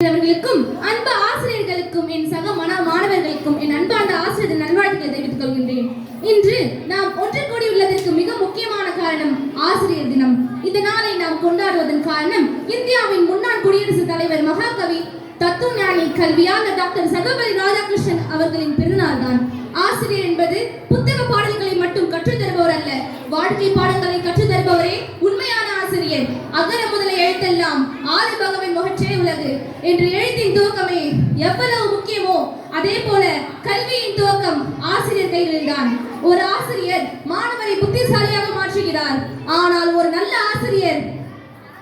அவர்களுக்கும் அன்பு ஆசிரியர்களுக்கும் என் சக மாணவர்களுக்கும் என் அன்பார்ந்த ஆசிரியர் நல்வாழ்த்துக்களை தெரிவித்துக் கொள்கின்றேன். இன்று நாம் ஒன்று கூடி உள்ளதற்கு மிக முக்கியமான காரணம் ஆசிரியர் தினம். இந்த நாளை நாம் கொண்டாடுவதன் காரணம் இந்தியாவின் முன்னாள் குடியரசுத் தலைவர் மகாகவி தத்துவஞானி கல்வியாளர் டாக்டர் சர்வபள்ளி ராதாகிருஷ்ணன் அவர்களின் பிறந்தநாள் தான். ஆசிரியர் என்பது புத்தக பாடல்களை மட்டும் கற்றுத் தருபவர் அல்ல, வாழ்க்கை பாடங்களை கற்றுத் தருபவரே உண்மையான ஆசிரியர். அகர முதல எழுத்தெல்லாம் ஆதி பகவன் முகற்றே உலகு என்று எழுத்தின் துவக்கமே எவ்வளவு முக்கியமோ அதே போல கல்வியின் துவக்கம் ஆசிரியர் கைகளில் தான். ஒரு ஆசிரியர் மாணவரை புத்திசாலியாக மாற்றுகிறார், ஆனால் ஒரு நல்ல ஆசிரியர்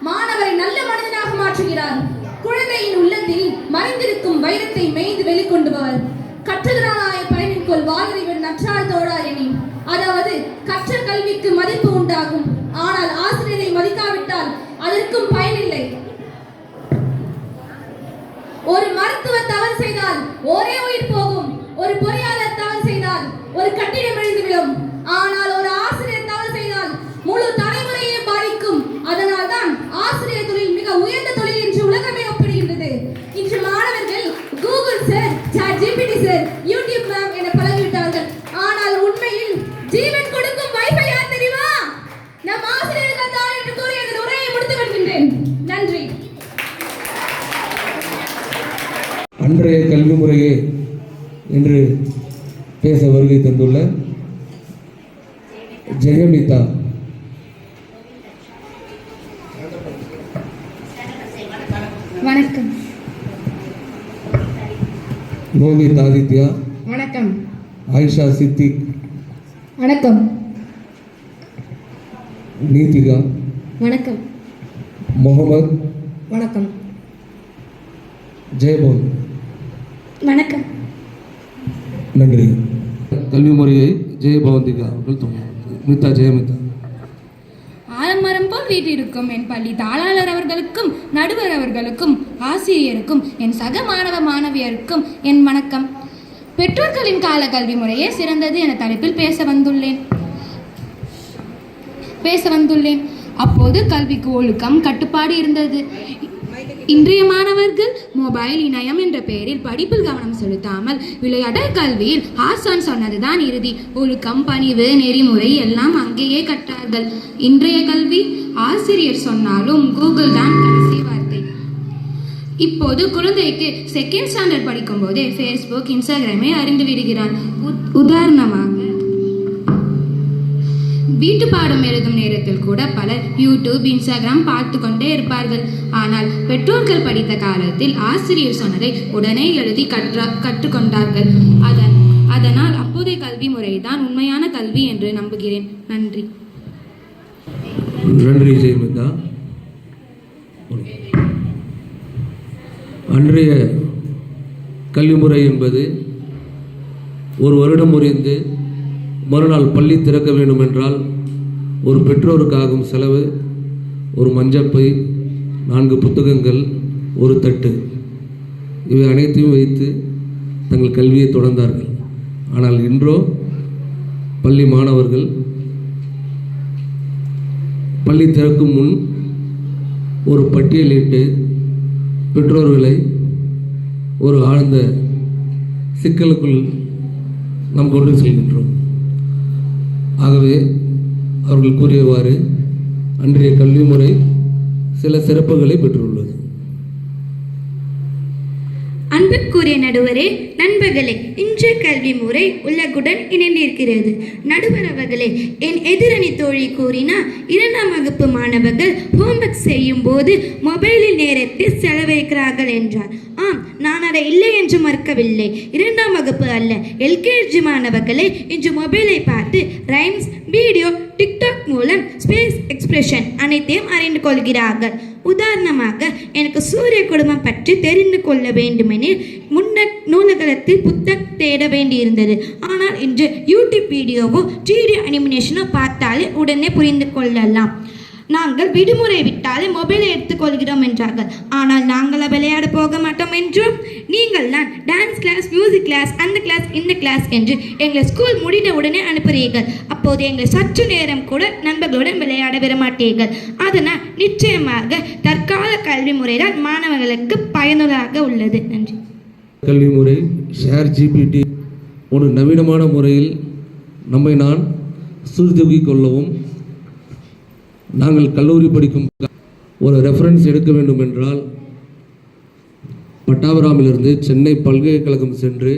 மாணவரை நல்ல மனிதனாக மாற்றுகிறார். குழந்தையின் உள்ளத்தில் மறைந்திருக்கும் வைரத்தை மேய்ந்து வெளிக்கொண்டுபவர். கற்றதனாலாய பயனின் கொள் வாழ்வறிவன் நற்றால் தோழா எனி, அதாவது கற்ற கல்விக்கு மதிப்பு உண்டாகும், ஆனால் ஆசிரியரை மதிக்காவிட்டால் அதற்கும் பயனில்லை. ஒரு மருத்துவர் தவறு செய்தால் ஒரே உயிர் போகும், ஒரு பொறியாளர் தவறு செய்தால் ஒரு கட்டிடம் இடிந்து விழும், ஆனால் ஒரு ஆசிரியர் தவறு செய்தால் முழு தலைமுறையை பாதிக்கும். அதனால் தான் ஆசிரியர் தொழில் மிக உயர்ந்த தொழில் என்று உலகமே ஒப்பிடுகின்றது. இன்று மாணவர்கள் Google sir, ChatGPT sir, YouTube ma'am என பழகிவிட்டார்கள். ஆனால் உண்மையில் ஜீவன் கொடுக்கும் வைஃபை யார் தெரியுமா? நம் ஆசிரியர்கள் தான் என்று கூறி எனது உரையை முடித்து வருகின்றேன். நன்றி. அன்றைய கல்வி முறையே என்று பேச வருகை தந்துள்ள ஜெயமிதா, வணக்கம். நோமித் ஆதித்யா, வணக்கம். ஆயிஷா சித்திக், வணக்கம். நீதிகா, வணக்கம். முகமது, வணக்கம். ஜெயபோன், வணக்கம். நன்றி. கல்வி முறையை ஜெயபவந்திகா அவர்கள் மிதா ஜெயமிதா. ஆலமரம் போல் வீட்டிருக்கும் என் பள்ளி தாளாளர் அவர்களுக்கும் நடுவர் அவர்களுக்கும் ஆசிரியருக்கும் என் சக மாணவ மாணவியருக்கும் என் வணக்கம். பெற்றோர்களின் கால கல்வி முறையே சிறந்தது என தலைப்பில் பேச வந்துள்ளேன். அப்போது கல்விக்கு ஒழுக்கம் கட்டுப்பாடு இருந்தது. இன்றைய மாணவர்கள் மொபைல் இணையம் என்ற பெயரில் படிப்பில் கவனம் செலுத்தாமல் விளையாடல் கல்வியில் ஆசான் சொன்னதுதான் இறுதி. ஒழுக்கம், பணிவு, நெறிமுறை எல்லாம் அங்கேயே கற்றார்கள். இன்றைய கல்வி ஆசிரியர் சொன்னாலும் கூகுள் தான் கடைசி வார்த்தை. இப்போது குழந்தைக்கு செகண்ட் ஸ்டாண்டர்ட் படிக்கும் போதே ஃபேஸ்புக், இன்ஸ்டாகிராமை அறிந்து விடுகிறான். உதாரணமாக வீட்டு பாடம் எழுதும் நேரத்தில் கூட பலர் யூடியூப், இன்ஸ்டாகிராம் பார்த்து கொண்டே இருப்பார்கள். ஆனால் பெற்றோர்கள் படித்த காலத்தில் ஆசிரியர் சொன்னதை உடனே எழுதி கற்றுக்கொண்டார்கள். அதனால் அப்போதைய கல்வி முறைதான் உண்மையான கல்வி என்று நம்புகிறேன். நன்றி. நன்றி ஜெயமிதா. அன்றைய கல்வி முறை என்பது ஒரு வருடம் முறிந்து மறுநாள் பள்ளி திறக்க வேண்டும் என்றால் ஒரு பெற்றோருக்காகும் செலவு ஒரு மஞ்சப்பை, 4 புத்தகங்கள், ஒரு தட்டு, இவை அனைத்தையும் வைத்து தங்கள் கல்வியை தொடர்ந்தார்கள். ஆனால் இன்றோ பள்ளி மாணவர்கள் பள்ளி திறக்கும் முன் ஒரு பட்டியலிட்டு பெற்றோர்களை ஒரு ஆழ்ந்த சிக்கலுக்குள் நாம் கொண்டு செல்கின்றோம். ஆகவே அவர்கள் கூறியவாறு அன்றைய கல்வி முறை சில சிறப்புகளை பெற்றுள்ளது. அன்புக்குரிய நடுவரே, நண்பர்களே, இன்றைய கல்வி முறை உலகுடன் இணைந்திருக்கிறது. நடுவர் அவர்களே, என் எதிரணி தோழி கூறினார் 2ஆம் வகுப்பு மாணவர்கள் ஹோம்ஒர்க் செய்யும் போது மொபைலில் நேரத்தை செலவழிக்கிறார்கள் என்றார். ஆம், நான் அதை இல்லை என்று மறுக்கவில்லை. 2ஆம் வகுப்பு அல்ல, எல்கேஜி மாணவர்களே இன்று மொபைலை பார்த்து ரைம்ஸ், வீடியோ, டிக்டாக் மூலம் ஸ்பேஸ் எக்ஸ்பிரஷன் அனைத்தையும் அறிந்து கொள்கிறார்கள். உதாரணமாக, எனக்கு சூரிய குடும்பம் பற்றி தெரிந்து கொள்ள வேண்டுமெனில் முன்னர் நூலகத்தில் புத்தகம் தேட வேண்டியிருந்தது. ஆனால் இன்று யூடியூப் வீடியோவோ 3D அனிமேஷனோ பார்த்தாலே உடனே புரிந்து கொள்ளலாம். நாங்கள் விடுமுறை விட்டாலே மொபைலை எடுத்துக்கொள்கிறோம் என்றார்கள். ஆனால் நாங்கள் விளையாட போக மாட்டோம் என்றும் நீங்கள் தான் டான்ஸ் கிளாஸ், மியூசிக் கிளாஸ், அந்த கிளாஸ், இந்த கிளாஸ் என்று எங்களை ஸ்கூல் முடிந்த உடனே அனுப்புகிறீர்கள். அப்போது எங்களை சற்று நேரம் கூட நண்பர்களுடன் விளையாட விட மாட்டீர்கள். அதனால் நிச்சயமாக தற்கால கல்வி முறைதான் மாணவர்களுக்கு பயனுள்ளதாக உள்ளது. நன்றி. கல்வி முறை ஷேர் ஜிபிடி ஒரு நவீனமான முறையில் நம்மை நான் சீர்தூக்கிக் கொள்ளவும், நாங்கள் கல்லூரி படிக்கும் ஒரு ரெஃபரன்ஸ் எடுக்க வேண்டும் என்றால் பட்டாபிராமிலிருந்து சென்னை பல்கலைக்கழகம் சென்று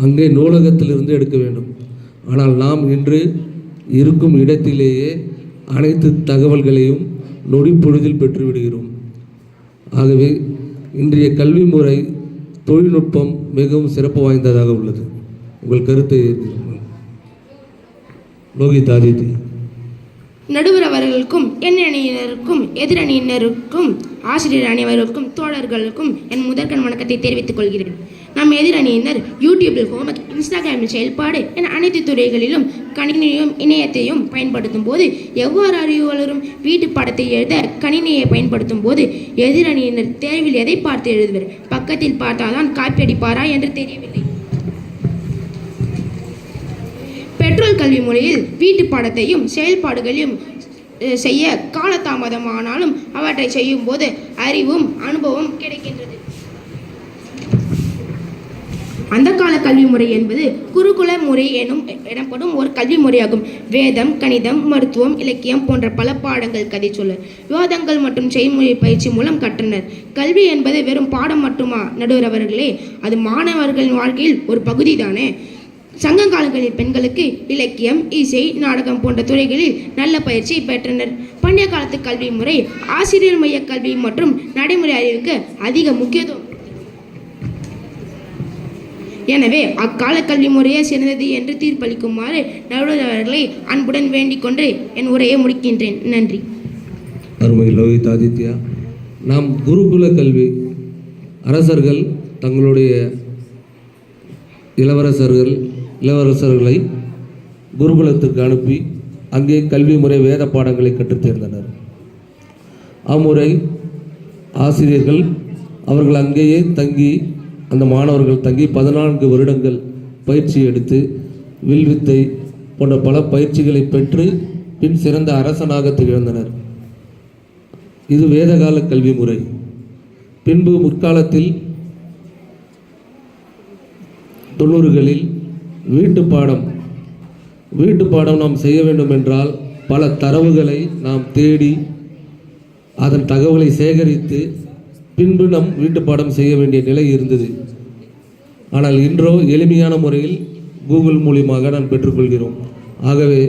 அங்கே நூலகத்திலிருந்து எடுக்க வேண்டும். ஆனால் நாம் இன்று இருக்கும் இடத்திலேயே அனைத்து தகவல்களையும் நொடிப்பொழுதில் பெற்றுவிடுகிறோம். ஆகவே இன்றைய கல்வி முறை தொழில்நுட்பம் மிகவும் சிறப்பு வாய்ந்ததாக உள்ளது. உங்கள் கருத்தை லோகித் ஆதித்யா. நடுவர் அவர்களுக்கும் என் அணியினருக்கும் எதிரணியினருக்கும் ஆசிரியர் அனைவருக்கும் தோழர்களுக்கும் என் முதற்கண் வணக்கத்தை தெரிவித்துக் கொள்கிறேன். நம் எதிரணியினர் யூடியூபில் ஹோம்ஒர்க், இன்ஸ்டாகிராமில் செயல்பாடு என அனைத்து துறைகளிலும் கணினியும் இணையத்தையும் பயன்படுத்தும் போது எவ்வாறு அறிவு வளரும்? வீட்டு பாடத்தை எழுத கணினியை பயன்படுத்தும் போது எதிரணியினர் தேர்வில் எதை பார்த்து எழுதுவர்? பக்கத்தில் பார்த்தால்தான் காப்பி அடிப்பாரா என்று தெரியவில்லை. பெற்றோர் கல்வி முறையில் வீட்டு பாடத்தையும் செயல்பாடுகளையும் செய்ய காலதாமதமானாலும் அவற்றை செய்யும் போது அறிவும் அனுபவம் கிடைக்கின்றது. அந்த கால கல்வி முறை என்பது குருகுல முறை எனப்படும் ஒரு கல்வி முறையாகும். வேதம், கணிதம், மருத்துவம், இலக்கியம் போன்ற பல பாடங்கள் கதை சொல்ல விவாதங்கள் மற்றும் செய்முறை பயிற்சி மூலம் கற்றனர். கல்வி என்பது வெறும் பாடம் மட்டுமா நடுவர் அவர்களே? அது மாணவர்களின் வாழ்க்கையில் ஒரு பகுதி தானே. சங்க காலங்களில் பெண்களுக்கு இலக்கியம், இசை, நாடகம் போன்ற துறைகளில் நல்ல பயிற்சி பெற்றனர். பண்டைய காலத்து கல்வி முறை ஆசிரியர் மைய கல்வி மற்றும் நடைமுறை அறிவுக்கு அதிக முக்கியத்துவம். எனவே அக்கால கல்வி முறையே சிறந்தது என்று தீர்ப்பளிக்குமாறு நடுவர் அவர்களை அன்புடன் வேண்டிக் கொண்டு என் உரையை முடிக்கின்றேன். நன்றி. அருமை லோகித் ஆதித்யா. நாம் குருகுல கல்வி, அரசர்கள் தங்களுடைய இளவரசர்களை குருகுலத்திற்கு அனுப்பி அங்கே கல்வி முறை வேத பாடங்களை கற்றுத் தேர்ந்தனர். அம்முறை ஆசிரியர்கள் அவர்கள் அங்கேயே தங்கி, அந்த மாணவர்கள் தங்கி 14 வருடங்கள் பயிற்சி எடுத்து வில்வித்தை போன்ற பல பயிற்சிகளை பெற்று பின் சிறந்த அரசனாக திகழ்ந்தனர். இது வேதகால கல்வி முறை. பின்பு முற்காலத்தில் 90களில் வீட்டு பாடம் நாம் செய்ய வேண்டும் என்றால் பல தரவுகளை நாம் தேடி அதன் தகவலை சேகரித்து பின்பு நம் வீட்டு பாடம் செய்ய வேண்டிய நிலை இருந்தது. ஆனால் இன்றோ எளிமையான முறையில் கூகுள் மூலியமாக நாம் பெற்றுக்கொள்கிறோம். ஆகவே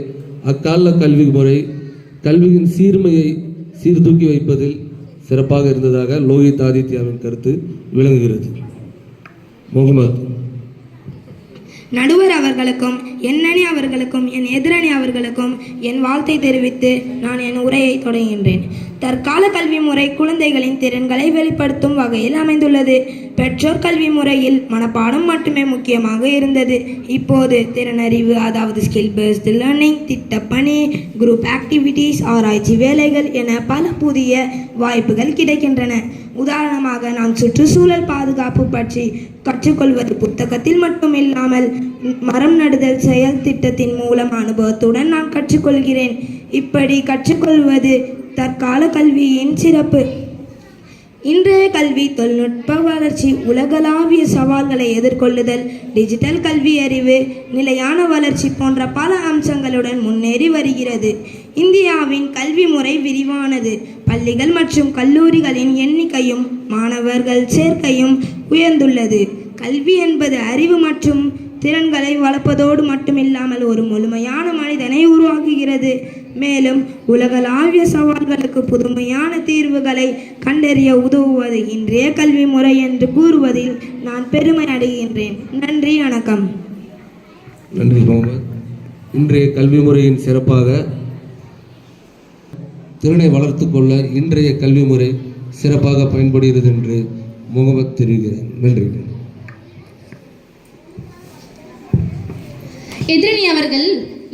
அக்கால கல்வி முறை கல்வியின் சீர்மையை சீர்தூக்கி வைப்பதில் சிறப்பாக இருந்ததாக லோகித் ஆதித்யாவின் கருத்து விளங்குகிறது. முகமது. நடுவர் அவர்களுக்கும் என் அணி அவர்களுக்கும் என் எதிரணி அவர்களுக்கும் என் வாழ்த்தை தெரிவித்து நான் என் உரையை தொடங்குகின்றேன். தற்கால கல்வி முறை குழந்தைகளின் திறன்களை வெளிப்படுத்தும் வகையில் அமைந்துள்ளது. பெற்றோர் கல்வி முறையில் மனப்பாடம் மட்டுமே முக்கியமாக இருந்தது. இப்போது திறனறிவு, அதாவது ஸ்கில் பேஸ்டு லேர்னிங், திட்டப்பணி, குரூப் ஆக்டிவிட்டீஸ், ஆராய்ச்சி வேலைகள் என பல புதிய வாய்ப்புகள் கிடைக்கின்றன. உதாரணமாக நான் சுற்றுச்சூழல் பாதுகாப்பு பற்றி கற்றுக்கொள்வது புத்தகத்தில் மட்டும் இல்லாமல் மரம் நடுதல் செயல் திட்டத்தின் மூலம் அனுபவத்துடன் நான் கற்றுக்கொள்கிறேன். இப்படி கற்றுக்கொள்வது தற்கால கல்வியின் சிறப்பு. இன்றைய கல்வி தொழில்நுட்ப வளர்ச்சி, உலகளாவிய சவால்களை எதிர்கொள்ளுதல், டிஜிட்டல் கல்வி அறிவு, நிலையான வளர்ச்சி போன்ற பல அம்சங்களுடன் முன்னேறி வருகிறது. இந்தியாவின் கல்வி முறை விரிவானது. பள்ளிகள் மற்றும் கல்லூரிகளின் எண்ணிக்கையும் மாணவர்கள் சேர்க்கையும் உயர்ந்துள்ளது. கல்வி என்பது அறிவு மற்றும் திறன்களை வளர்ப்பதோடு மட்டுமில்லாமல் ஒரு முழுமையான மனிதனை உருவாக்குகிறது. மேலும் உலகளாவிய சவால்களுக்கு புதுமையான தீர்வுகளை கண்டறிய உதவுவது இன்றைய கல்வி முறை என்று கூறுவதில் நான் பெருமை அடைகின்றேன். நன்றி, வணக்கம். நன்றி முகமது. இன்றைய கல்வி முறையின் சிறப்பாக திறனை வளர்த்து கொள்ள இன்றைய கல்வி முறை சிறப்பாக பயன்படுகிறது என்று முகமது தெரிவிக்கிறேன். நன்றி. எதிரணி அவர்கள்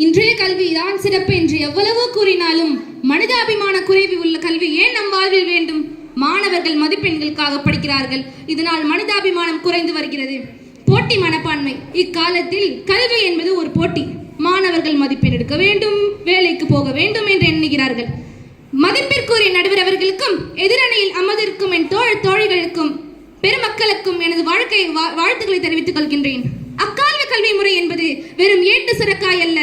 இன்றைய கல்விதான் சிறப்பு என்று எவ்வளவோ கூறினாலும் மனிதாபிமான குறைவு உள்ள கல்வி ஏன் நம் வாழ்வில் வேண்டும்? மாணவர்கள் மதிப்பெண்களுக்காக படிக்கிறார்கள். இதனால் மனிதாபிமானம் குறைந்து வருகிறது. போட்டி மனப்பான்மை. இக்காலத்தில் கல்வி என்பது ஒரு போட்டி. மாணவர்கள் மதிப்பெண் எடுக்க வேண்டும், வேலைக்கு போக வேண்டும் என்று எண்ணுகிறார்கள். மதிப்பிற்குரிய நடுவர் அவர்களுக்கும் எதிரணியில் அமர்ந்திருக்கும் என் தோழிகளுக்கும் பெருமக்களுக்கும் எனது வாழ்த்துக்களை தெரிவித்துக் கொள்கின்றேன். அக்கால கல்வி முறை என்பது வெறும் ஏட்டு சுரக்காய் அல்ல,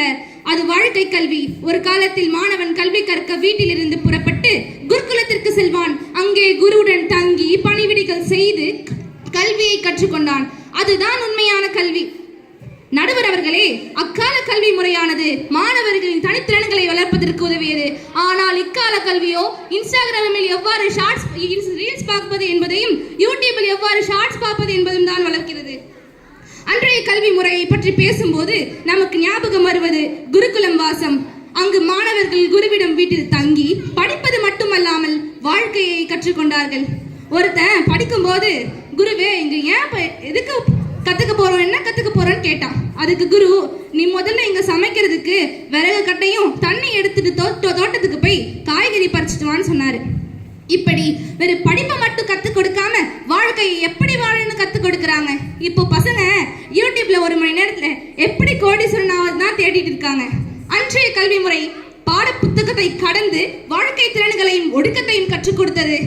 அது வாழ்க்கை கல்வி. ஒரு காலத்தில் மாணவன் கல்வி கற்க வீட்டிலிருந்து புறப்பட்டு குருகுலத்திற்கு செல்வான். அங்கே குருவுடன் தங்கி பணிவிடைகள் செய்து கல்வியை கற்றுக்கொண்டான். அதுதான் உண்மையான கல்வி. நடுவர் அவர்களே, அக்கால கல்வி முறையானது மாணவர்களின் தனித்திறன்களை வளர்ப்பதற்கு உதவியது. ஆனால் இக்கால கல்வியோ இன்ஸ்டாகிராமில் எவ்வாறு ரீல்ஸ் பார்ப்பது என்பதையும் யூடியூபில் எவ்வாறு ஷார்ட்ஸ் பார்ப்பது என்பதும் தான் வளர்க்கிறது. அன்றைய கல்வி முறையை பற்றி பேசும்போது நமக்கு ஞாபகம் வருவது குருகுலம் வாசம். அங்கு மாணவர்கள் குருவிடம் வீட்டில் தங்கி படிப்பது மட்டுமல்லாமல் வாழ்க்கையை கற்றுக்கொண்டார்கள். ஒருத்தன் படிக்கும் போது, குருவே இங்க ஏன் எதுக்கு கத்துக்க போறோம், என்ன கத்துக்க போறோன்னு கேட்டான். அதுக்கு குரு, நீ முதல்ல இங்க சமைக்கிறதுக்கு விறகு கட்டையும் தண்ணி எடுத்துட்டு தோட்டத்துக்கு போய் காய்கறி பறிச்சுட்டு வான்னு சொன்னாரு. இப்படி வெறும் படிப்பை மட்டும் கத்துக் கொடுக்காம வாழ்க்கையை எப்படி வாழணும்னு கத்துக் கொடுக்கறாங்க. இப்போ பசங்க யூடியூப்ல 1 மணி நேரத்துல எப்படி கோடீஸ்வரன் தான் தேடிட்டு இருக்காங்க. அன்றைய கல்வி முறை பாட புத்தகத்தை கடந்து வாழ்க்கை திறன்களையும் ஒடுக்கத்தையும் கற்றுக் கொடுத்தது.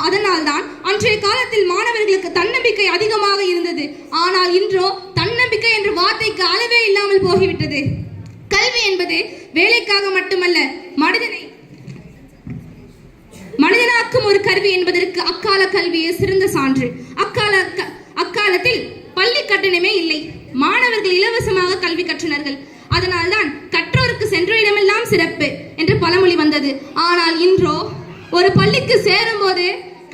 அதனால்தான் அன்றைய காலத்தில் மாணவர்களுக்கு தன்னம்பிக்கை அதிகமாக இருந்தது. ஆனால் இன்றோ தன்னம்பிக்கை என்ற வார்த்தைக்கு அளவே இல்லாமல் போகிவிட்டது. கல்வி என்பது வேலைக்காக மட்டுமல்ல, மனிதனாக்கும் ஒரு கருவி என்பதற்கு அக்கால கல்வியே சிறந்த சான்று. அக்காலத்தில் பள்ளி கட்டணமே இல்லை. மாணவர்கள் இலவசமாக கல்வி கற்றனர்கள். அதனால்தான் கற்றோருக்கு சென்ற இடமெல்லாம் சிறப்பு என்று பழமொழி வந்தது. ஆனால் இன்றோ ஒரு பள்ளிக்கு சேரும் போது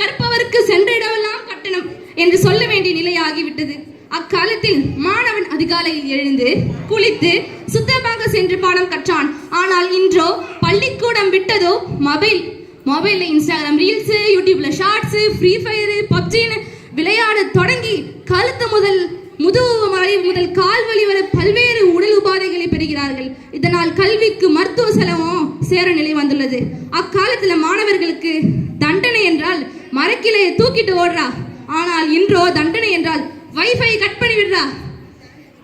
கற்பவருக்கு சென்ற இடமெல்லாம் கட்டணம் என்று சொல்ல வேண்டிய நிலையாகிவிட்டது. அக்காலத்தில் மாணவன் அதிகாலையில் எழுந்து குளித்து சுத்தமாக சென்று பாடம் கற்றான். ஆனால் இன்றோ பள்ளிக்கூடம் விட்டதோ மொபைல்ல இன்ஸ்டாகிராம் ரீல்ஸ், யூடியூப்ல ஷார்ட்ஸ், ஃப்ரீ ஃபயர், பப்ஜின்னு விளையாட தொடங்கி கழுத்து முதல் முதுகு முதல் கால் வலி வரை பல்வேறு உடல் உபாதைகளை பெறுகிறார்கள். இதனால் கல்விக்கு மருத்துவ செலவும் சேர நிலை வந்துள்ளது. அக்காலத்துல மாணவர்களுக்கு தண்டனை என்றால் மரக்கிளையை தூக்கிட்டு ஓடுறா. ஆனால் இன்றோ தண்டனை என்றால் வைஃபை கட் பண்ணி விடுறா.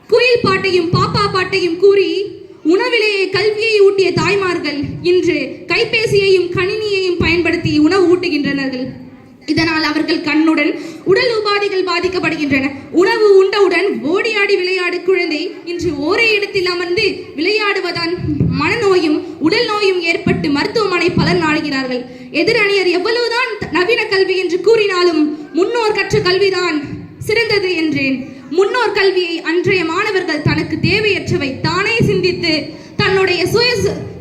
குயில் பாட்டையும் பாப்பா பாட்டையும் கூறி உணவிலேயே கல்வியை ஊட்டிய தாய்மார்கள் இன்று கைபேசியையும் கணினியையும் பயன்படுத்தி உணவு ஊட்டுகின்றனர். இதனால் அவர்கள் கண்ணுடன் உடல் உபாதைகள் பாதிக்கப்படுகின்றன. உணவு உண்டவுடன் ஓடி ஆடி விளையாடு குழந்தை இன்று ஒரே இடத்தில் அமர்ந்து விளையாடுவதால் மனநோயும் உடல் நோயும் ஏற்பட்டு மருத்துவமனை பலர் நாடுகிறார்கள். எதிரணியர் எவ்வளவுதான் நவீன கல்வி என்று கூறினாலும் முன்னோர் கற்ற கல்விதான் சிறந்தது என்றேன். முன்னோர் கல்வியை அன்றைய மாணவர்கள் தனக்கு தேவையற்றவை தானே சிந்தித்து தன்னுடைய சுய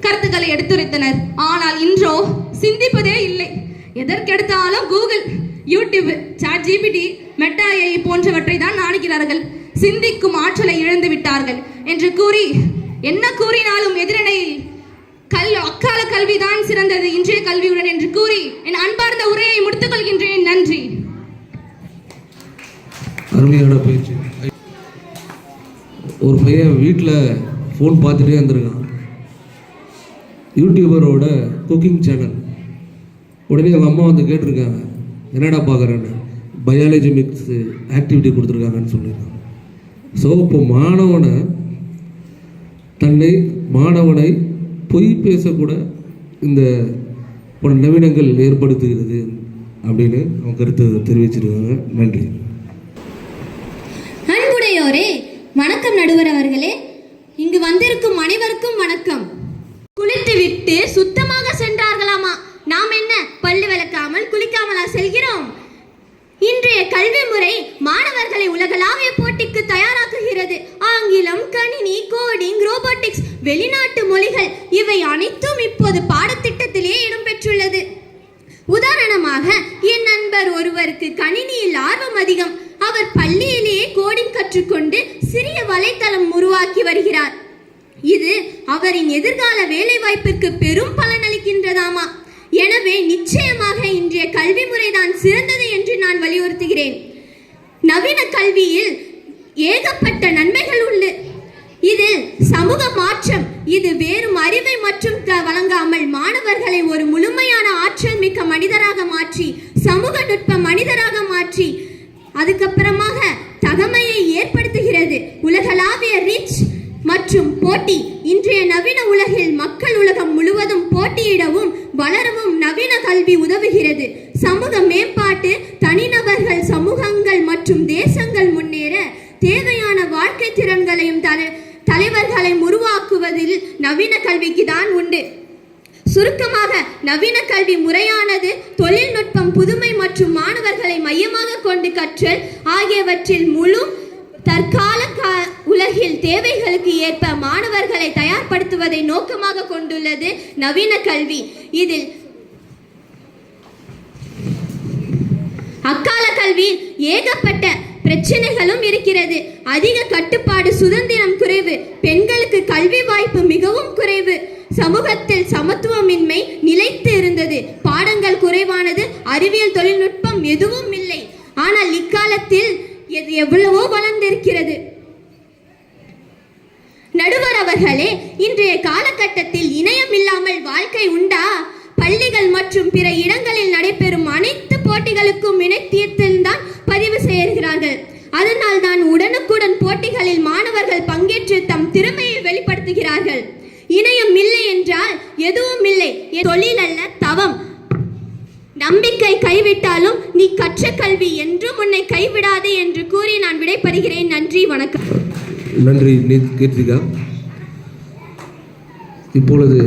கருத்துக்களை எடுத்துரைத்தனர். ஆனால் இன்றோ சிந்திப்பதே இல்லை. எதற்கெடுத்தாலும் Google, YouTube, ChatGPT, Meta AI போன்றவற்றை தான் நாடுகிறார்கள். சிந்திக்கும் ஆற்றலை இழந்து விட்டார்கள் என்று கூறி என்ன கூறினாலும் எதிரணையில் அக்கால கல்விதான் சிறந்தது இன்றைய கல்வியுடன் என்று கூறி என் அன்பார்ந்த உரையை முடித்துக் கொள்கின்றேன். நன்றி. அருமையான பேச்சு. ஒரு பையன் வீட்டில் ஃபோன் பார்த்துட்டே இருந்திருக்கான். யூடியூபரோட குக்கிங் சேனல். உடனே அவங்க அம்மா வந்து கேட்டிருக்காங்க, என்னடா பார்க்குறேன்னு. பயாலஜி மிக்ஸ் ஆக்டிவிட்டி கொடுத்துருக்காங்கன்னு சொல்லியிருக்காங்க. ஸோ இப்போ மாணவனை பொய் பேசக்கூட இந்த நவீனங்கள் ஏற்படுத்துகிறது அப்படின்னு அவங்க கருத்தை தெரிவிச்சிருக்காங்க. நன்றி. அன்புடையோரே, வணக்கம் நடுவர் அவர்களே. இங்கு வந்திருக்கும் அனைவருக்கும் வணக்கம். குளித்து விட்டு சுத்தமாக சென்றார்களாமா. நாம் என்ன பல்லு விளக்காமல் குளிக்காமலா செல்கிறோம்? இன்றைய கல்வி முறை மாணவர்களை உலகளாவிய போட்டிக்கு தயாராக்குகிறது. ஆங்கிலம், கணினி, கோடிங், ரோபோட்டிக்ஸ், வெளிநாட்டு மொழிகள் இவை அனைத்தும் இப்போது பாடத்திட்டத்திலே இடம்பெற்றுள்ளது. உதாரணமாக, என் நண்பர் ஒருவருக்கு கணினியில் ஆர்வம் அதிகம். அவர் பள்ளியிலேயே கோடிங் கற்றுக்கொண்டு சிறிய வலைத்தளம் உருவாக்கி வருகிறார். இது அவரின் எதிர்கால வேலை வாய்ப்புக்கு பெரும் பலனளிக்கின்றதாமா. எனவே நிச்சயமாக இன்றைய கல்வி முறைதான் சிறந்தது என்று நான் வலியுறுத்துகிறேன். நவீன கல்வியில் ஏகப்பட்ட நன்மைகள் உண்டு. இதில் சமூக மாற்றம் இது வெறும் அறிவை மற்றும் வழங்காமல் மாணவர்களை ஒரு முழுமையான ஆற்றல் மிக்க மனிதராக மாற்றி சமூக நுட்ப மனிதராக மாற்றி அதுக்கப்புறமாக தகமையை ஏற்படுத்துகிறது. உலகளாவிய ரீச் மற்றும் போட்டி இன்றைய நவீன உலகில் மக்கள் உலகம் முழுவதும் போட்டியிடவும் வளரவும் நவீன கல்வி உதவுகிறது. சமூக மேம்பாட்டு தனிநபர்கள் சமூகங்கள் மற்றும் தேசங்கள் முன்னேற தேவையான வாழ்க்கை திறன்களையும் தலைவர்களை உருவாக்குவதில் நவீன கல்விக்கு தான் உண்டு. சுருக்கமாக நவீன கல்வி முறையானது தொழில்நுட்பம் புதுமை மற்றும் மாணவர்களை மையமாக கொண்டு கற்றல் ஆகியவற்றில் முழு தற்கால உலகில் தேவைகளுக்கு ஏற்ப மாணவர்களை தயார்படுத்துவதை நோக்கமாக கொண்டுள்ளது நவீன கல்வி. இதில் அக்கால கல்வி ஏகப்பட்ட பிரச்சனைகளும் இருக்கிறது. அதிக கட்டுப்பாடு, சுதந்திரம் குறைவு, பெண்களுக்கு கல்வி வாய்ப்பு மிகவும் குறைவு, சமூகத்தில் சமத்துவமின்மை நிலைத்து இருந்தது, பாடங்கள் குறைவானது, அறிவியல் தொழில்நுட்பம் எதுவும் இல்லை. ஆனால் இக்காலத்தில் எவ்வளவோ வளர்ந்திருக்கிறது. நடுவர் அவர்களே, இன்றைய காலகட்டத்தில் இணையம் இல்லாமல் வாழ்க்கை உண்டா? பள்ளிகள் மற்றும் பிற இடங்களில் நடைபெறும் அனைத்து போட்டிகளுக்கும் இணையத்தில்தான் பதிவு செய்கிறார்கள். அதனால் தான் உடனுக்குடன் போட்டிகளில் மாணவர்கள் பங்கேற்று தம் திறமையை வெளிப்படுத்துகிறார்கள். இணையம் இல்லை என்றால் எதுவும் இல்லை. தொழில் அல்ல, தவம். நம்பிக்கை கைவிட்டாலும் நீ கற்ற கல்வி என்றும் உன்னை கைவிடாது என்று கூறி நான் விடைபெறுகிறேன். நன்றி, வணக்கம். நன்றி கீர்த்திகா. இப்பொழுது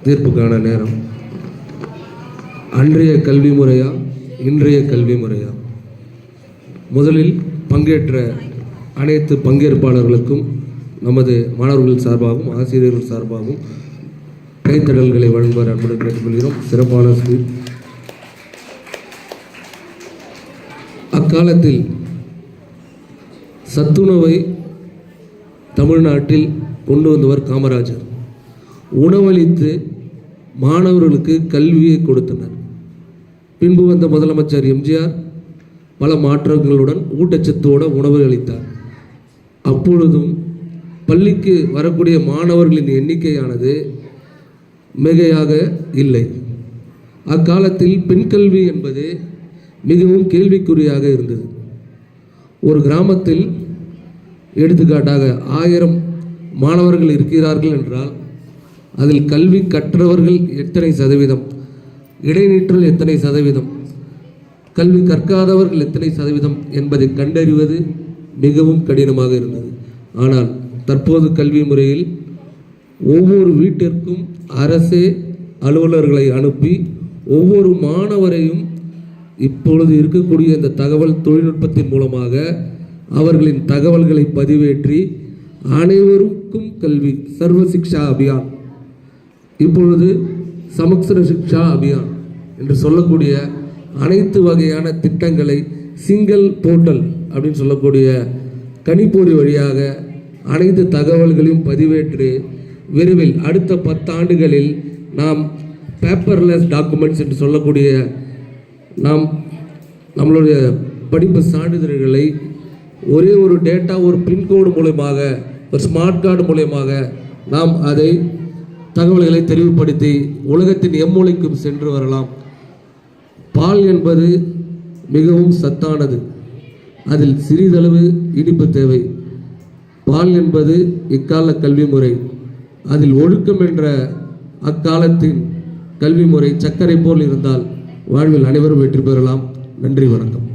தீர்ப்புக்கான நேரம். அன்றைய கல்வி முறையா இன்றைய கல்வி முறையா? முதலில் பங்கேற்ற அனைத்து பங்கேற்பாளர்களுக்கும் நமது மாணவர்கள் சார்பாகவும் ஆசிரியர்கள் சார்பாகவும் கைத்தடல்களை வழங்குவார் அன்புடன் கேட்டுக்கொள்கிறோம். சிறப்பான ஸ்பீச். அக்காலத்தில் சத்துணவை தமிழ்நாட்டில் கொண்டு வந்தவர் காமராஜர். உணவளித்து மாணவர்களுக்கு கல்வியை கொடுத்தனர். பின்பு வந்த முதலமைச்சர் எம்ஜிஆர் பல மாற்றங்களுடன் ஊட்டச்சத்தோடு உணவு அளித்தார். அப்பொழுதும் பள்ளிக்கு வரக்கூடிய மாணவர்களின் எண்ணிக்கையானது மிகையாக இல்லை. அக்காலத்தில் பெண் கல்வி என்பது மிகவும் கேள்விக்குறியாக இருந்தது. ஒரு கிராமத்தில் எடுத்துக்காட்டாக 1000 மாணவர்கள் இருக்கிறார்கள் என்றால் அதில் கல்வி கற்றவர்கள் எத்தனை சதவீதம், இடைநிற்றல் எத்தனை சதவீதம், கல்வி கற்காதவர்கள் எத்தனை சதவீதம் என்பதை கண்டறிவது மிகவும் கடினமாக இருந்தது. ஆனால் தற்போது கல்வி முறையில் ஒவ்வொரு வீட்டிற்கும் அரசே அலுவலர்களை அனுப்பி ஒவ்வொரு மாணவரையும் இப்பொழுது இருக்கக்கூடிய இந்த தகவல் தொழில்நுட்பத்தின் மூலமாக அவர்களின் தகவல்களை பதிவேற்றி அனைவருக்கும் கல்வி, சர்வ சிக்ஷா அபியான், இப்பொழுது சமக்ஷர சிக்ஷா அபியான் என்று சொல்லக்கூடிய அனைத்து வகையான திட்டங்களை சிங்கிள் போர்ட்டல் அப்படின்னு சொல்லக்கூடிய கணிப்பொறி வழியாக அனைத்து தகவல்களையும் பதிவேற்று விரைவில் அடுத்த 10 ஆண்டுகளில் நாம் பேப்பர்லெஸ் டாக்குமெண்ட்ஸ் என்று சொல்லக்கூடிய நம்மளுடைய படிப்பு சான்றிதழ்களை ஒரே ஒரு டேட்டா, ஒரு பின்கோடு மூலமாக, ஒரு ஸ்மார்ட் கார்டு மூலமாக நாம் அதை தகவல்களை தெளிவுபடுத்தி உலகத்தின் எம்மொழிக்கும் சென்று வரலாம். பால் என்பது மிகவும் சத்தானது, அதில் சிறிதளவு இனிப்பு தேவை. பால் என்பது இக்கால கல்வி முறை, அதில் ஒழுக்கம் என்ற அக்காலத்தின் கல்வி முறை சர்க்கரை போல் இருந்தால் வாழ்வில் அனைவரும் வெற்றி பெறலாம். நன்றி, வணக்கம்.